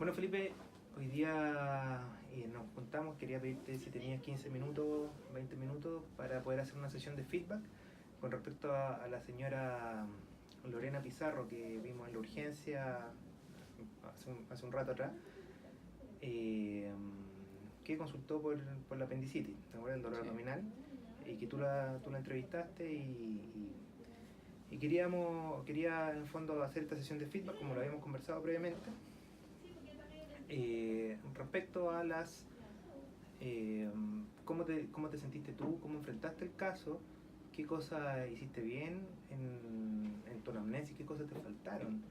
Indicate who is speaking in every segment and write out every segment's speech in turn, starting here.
Speaker 1: Bueno, Felipe, hoy día nos juntamos, quería pedirte si tenías 15 minutos, 20 minutos para poder hacer una sesión de feedback con respecto a la señora Lorena Pizarro que vimos en la urgencia hace un rato atrás, eh, que consultó por la apendicitis, ¿te acuerdas? El dolor
Speaker 2: Sí,
Speaker 1: abdominal, y que tú la entrevistaste y quería en el fondo hacer esta sesión de feedback como lo habíamos conversado previamente. Respecto a las cómo te sentiste tú, cómo enfrentaste el caso, qué cosas hiciste bien en tu anamnesis, qué cosas te faltaron,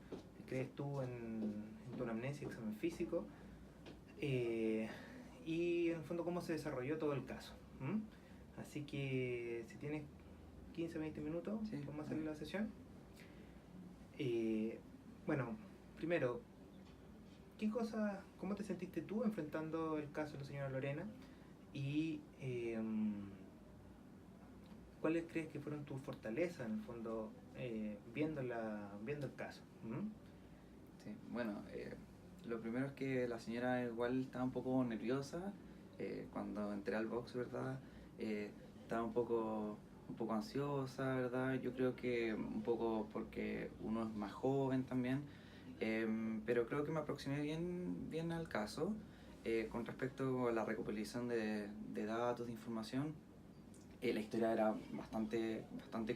Speaker 1: crees tú en tu anamnesis, examen físico, eh, y en el fondo cómo se desarrolló todo el caso. ¿M? Así que si tienes 15 o 20 minutos,
Speaker 2: sí,
Speaker 1: vamos a hacer
Speaker 2: dale.
Speaker 1: la sesión. Eh, bueno, primero, ¿cómo te sentiste tú enfrentando el caso de la señora Lorena? Y ¿cuáles crees que fueron tus fortalezas en el fondo viendo el caso? ¿Mm?
Speaker 2: Sí. Bueno, lo primero es que la señora igual estaba un poco nerviosa cuando entré al box, ¿verdad? Estaba un poco ansiosa, ¿verdad? Yo creo que un poco porque uno es más joven también, pero creo que me aproximé bien al caso. Con respecto a la recopilación de datos, de información, la historia era bastante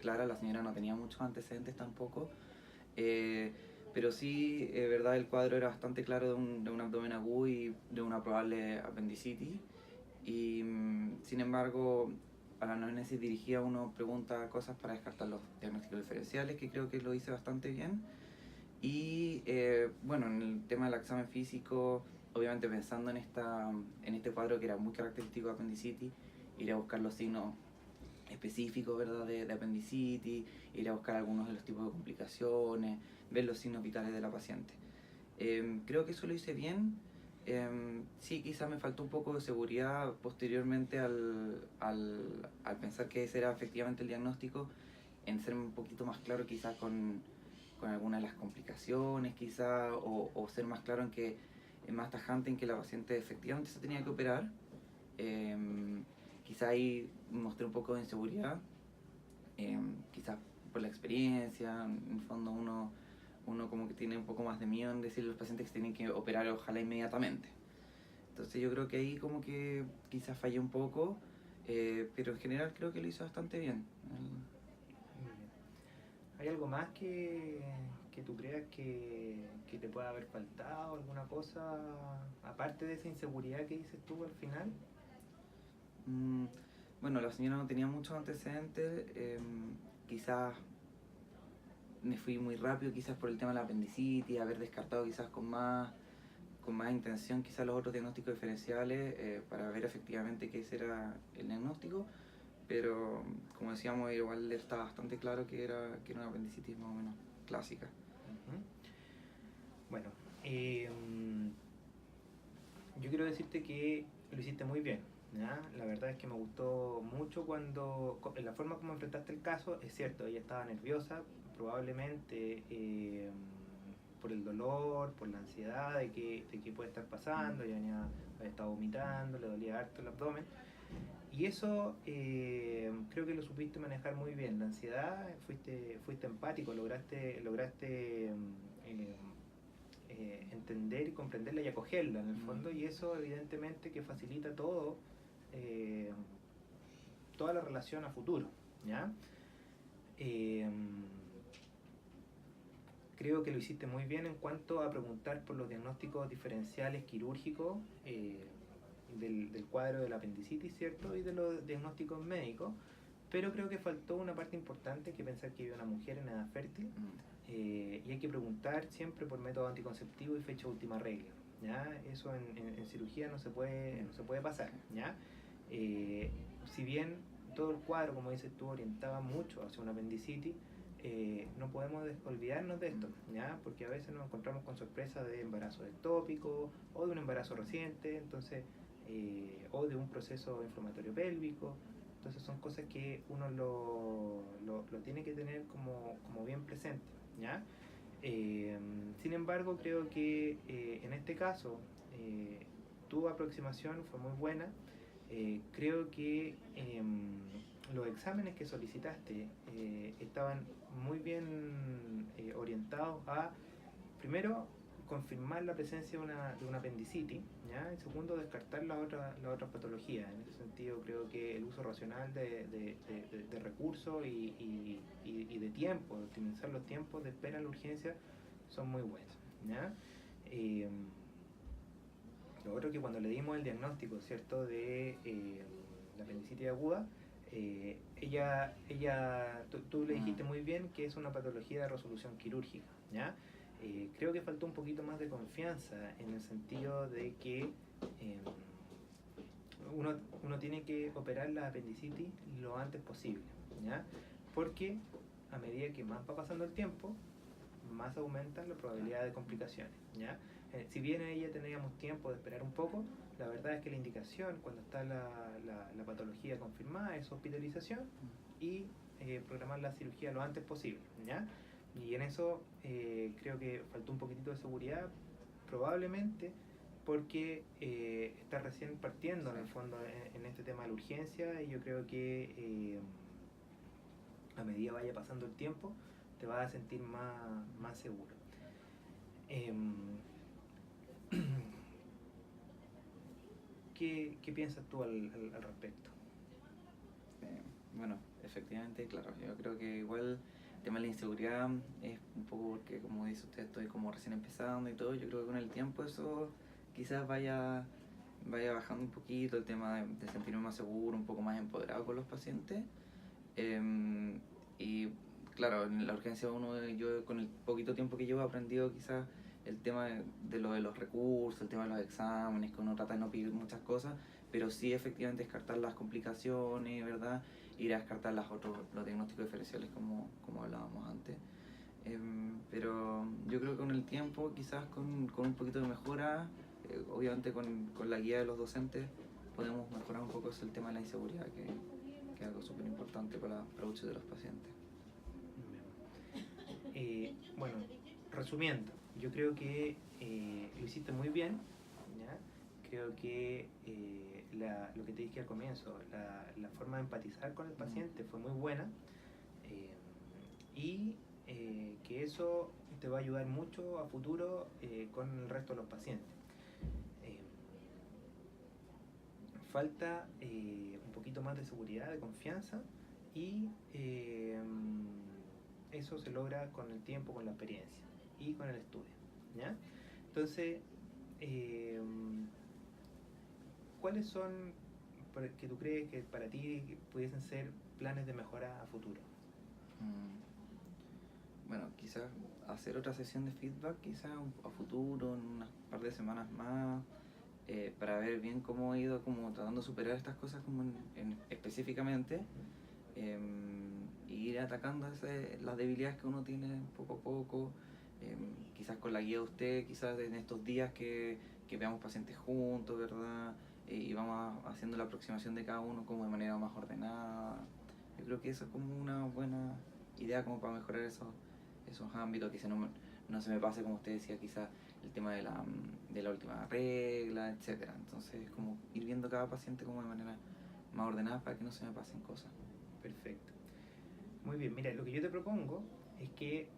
Speaker 2: clara, la señora no tenía muchos antecedentes tampoco. Eh, pero sí, verdad, el cuadro era bastante claro de un abdomen agudo y de una probable apendicitis. Y sin embargo, a la anamnesis dirigía uno pregunta cosas para descartar los diagnósticos diferenciales, que creo que lo hice bastante bien. Y bueno, en el tema del examen físico, obviamente pensando en este cuadro que era muy característico de apendicitis, ir a buscar los signos específicos, ¿verdad? De apendicitis, ir a buscar algunos de los tipos de complicaciones, ver los signos vitales de la paciente. Creo que eso lo hice bien. Sí, quizás me faltó un poco de seguridad posteriormente al pensar que ese era efectivamente el diagnóstico, en ser un poquito más claro quizás con algunas de las complicaciones quizás, o ser más claro en que, más tajante en que la paciente efectivamente se tenía que operar. Quizá ahí mostré un poco de inseguridad, quizás por la experiencia, en el fondo uno como que tiene un poco más de miedo en decirle a los pacientes que se tienen que operar ojalá inmediatamente. Entonces yo creo que ahí como que quizás fallé un poco, pero en general creo que lo hizo bastante bien.
Speaker 1: Bien. ¿Hay algo más que tú creas que te pueda haber faltado? ¿Alguna cosa aparte de esa inseguridad que dices tú al final?
Speaker 2: Mm, bueno, la señora no tenía muchos antecedentes, quizás me fui muy rápido quizás por el tema de la apendicitis, haber descartado quizás con más intención quizás los otros diagnósticos diferenciales para ver efectivamente qué ese era el diagnóstico, pero como decíamos igual está bastante claro que era una apendicitis más o menos clásica.
Speaker 1: Ujú. Bueno, eh, yo quiero decirte que lo hiciste muy bien, ¿ya? La verdad es que me gustó mucho en la forma como enfrentaste el caso. Es cierto, ella estaba nerviosa, probablemente por el dolor, por la ansiedad de que puede estar pasando. Ella había estado vomitando, le dolía harto el abdomen. Y eso creo que lo supiste manejar muy bien. La ansiedad, fuiste empático, lograste entender y comprenderla y acogerla en el fondo, y eso evidentemente que facilita eh, toda la relación a futuro, ¿ya? Eh, Creo que lo hiciste muy bien en cuanto a preguntar por los diagnósticos diferenciales quirúrgicos del cuadro de la apendicitis, ¿cierto? Y de los diagnósticos médicos, pero creo que faltó una parte importante, que pensar que había una mujer en edad fértil, y hay que preguntar siempre por método anticonceptivo y fecha última regla, ¿ya? Eso en cirugía no se puede pasar, ¿ya? Eh, si bien todo el cuadro, como dices tú, orientaba mucho hacia una apendicitis, no podemos olvidarnos de esto, ¿ya? Porque a veces nos encontramos con sorpresas de embarazo ectópico o de un embarazo reciente, entonces, o de un proceso inflamatorio pélvico. Entonces son cosas que uno lo tiene que tener como bien presente, ¿ya? Sin embargo, creo que en este caso tu aproximación fue muy buena. Creo que los exámenes que solicitaste estaban muy bien orientados a, primero, confirmar la presencia de una apendicitis, ¿ya? Y segundo, descartar la otra patología. En ese sentido, creo que el uso racional de recursos y de tiempo, de optimizar los tiempos de espera en la urgencia, son muy buenos, ¿ya? Eh, lo otro que cuando le dimos el diagnóstico, ¿cierto?, de la apendicitis aguda, tú le dijiste muy bien que es una patología de resolución quirúrgica, ¿ya? Creo que faltó un poquito más de confianza en el sentido de que uno tiene que operar la apendicitis lo antes posible, ¿ya? Porque a medida que más va pasando el tiempo, más aumenta la probabilidad de complicaciones, ¿ya? Si bien ahí ya teníamos tiempo de esperar un poco, la verdad es que la indicación cuando está la patología confirmada es hospitalización y programar la cirugía lo antes posible, ¿ya? Y en eso creo que faltó un poquitito de seguridad, probablemente porque está recién partiendo en el fondo en este tema de la urgencia, y yo creo que a medida vaya pasando el tiempo te vas a sentir más seguro. ¿Qué piensas tú al respecto?
Speaker 2: Bueno, efectivamente, claro, yo creo que igual el tema de la inseguridad es un poco porque, como dice usted, estoy como recién empezando y todo. Yo creo que con el tiempo eso quizás vaya bajando un poquito el tema de sentirme más seguro, un poco más empoderado con los pacientes. Y claro, en la urgencia yo con el poquito tiempo que llevo he aprendido quizás el tema de lo de los recursos, el tema de los exámenes, que uno trata de no pedir muchas cosas, pero sí efectivamente descartar las complicaciones, ¿verdad? Ir a descartar los diagnósticos diferenciales como hablábamos antes. Pero yo creo que con el tiempo, quizás con un poquito de mejora, obviamente con la guía de los docentes, podemos mejorar un poco el tema de la inseguridad, que es algo súper importante para muchos de los pacientes.
Speaker 1: Bueno, resumiendo, yo creo que lo hiciste muy bien, ¿ya? Creo que lo que te dije al comienzo, la forma de empatizar con el paciente fue muy buena, y que eso te va a ayudar mucho a futuro con el resto de los pacientes. Falta un poquito más de seguridad, de confianza, y eso se logra con el tiempo, con la experiencia y con el estudio, ¿ya? Entonces, ¿cuáles son que tú crees que para ti pudiesen ser planes de mejora a futuro?
Speaker 2: Bueno, quizás hacer otra sesión de feedback, quizás a futuro, en unas par de semanas más, para ver bien cómo he ido como tratando de superar estas cosas como específicamente, y ir atacando las debilidades que uno tiene poco a poco, quizás con la guía de usted, quizás en estos días que veamos pacientes juntos, ¿verdad? Y vamos haciendo la aproximación de cada uno como de manera más ordenada. Yo creo que eso es como una buena idea como para mejorar esos ámbitos, que no se me pase, como usted decía, quizás el tema de la última regla, etcétera. Entonces, como ir viendo cada paciente como de manera más ordenada para que no se me pasen cosas.
Speaker 1: Perfecto. Muy bien, mira, lo que yo te propongo es que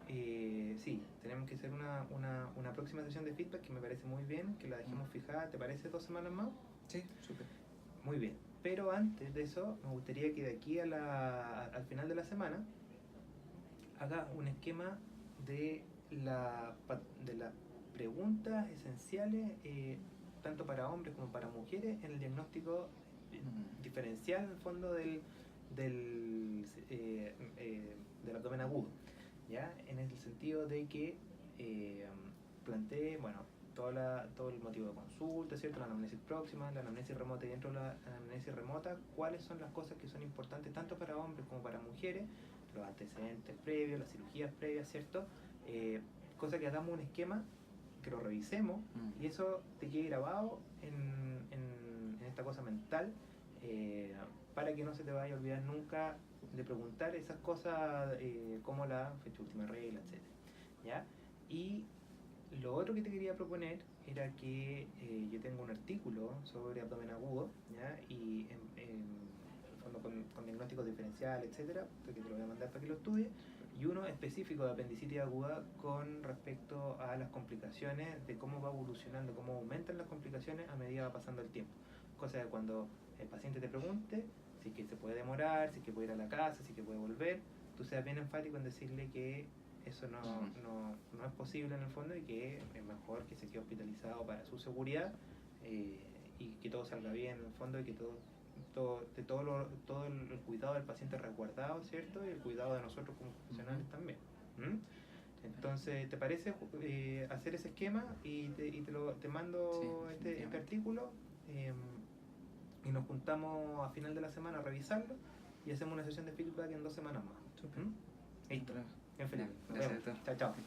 Speaker 1: sí, tenemos que hacer una próxima sesión de feedback, que me parece muy bien, que la dejemos fijada. ¿Te parece 2 semanas más?
Speaker 2: Sí, súper.
Speaker 1: Muy bien, pero antes de eso me gustaría que de aquí al final de la semana haga un esquema de las preguntas esenciales, tanto para hombres como para mujeres, en el diagnóstico diferencial, en el fondo, del abdomen agudo, ¿ya? En el sentido de que plantee, bueno, todo el motivo de consulta, ¿cierto? La anamnesis próxima, la anamnesis remota, y dentro de la anamnesis remota, cuáles son las cosas que son importantes tanto para hombres como para mujeres, los antecedentes previos, las cirugías previas, ¿cierto? Cosa que hagamos un esquema, que lo revisemos, y eso te quede grabado en esta cosa mental, para que no se te vaya a olvidar nunca de preguntar esas cosas, como la fecha última regla, etc. ¿Ya? Y lo otro que te quería proponer era que yo tengo un artículo sobre abdomen agudo, ¿ya? Y en el fondo con diagnósticos diferenciales, etcétera, que te lo voy a mandar para que lo estudies, y uno específico de apendicitis aguda con respecto a las complicaciones, de cómo va evolucionando, cómo aumentan las complicaciones a medida que va pasando el tiempo. Cosa de cuando el paciente te pregunte si es que se puede demorar, si es que puede ir a la casa, si es que puede volver, tú seas bien enfático en decirle que eso no es posible en el fondo y que es mejor que se quede hospitalizado para su seguridad, y que todo salga bien en el fondo y que todo el cuidado del paciente resguardado, ¿cierto? Y el cuidado de nosotros como profesionales también. ¿Mm? Entonces, ¿te parece hacer ese esquema y te mando
Speaker 2: Sí,
Speaker 1: este artículo? Y nos juntamos a final de la semana a revisarlo y hacemos una sesión de feedback en 2 semanas más.
Speaker 2: Súper.
Speaker 1: ¿Mm? Listo. Bien, Felipe. Nos
Speaker 2: Gracias,
Speaker 1: vemos.
Speaker 2: doctor.
Speaker 1: Chao, chao.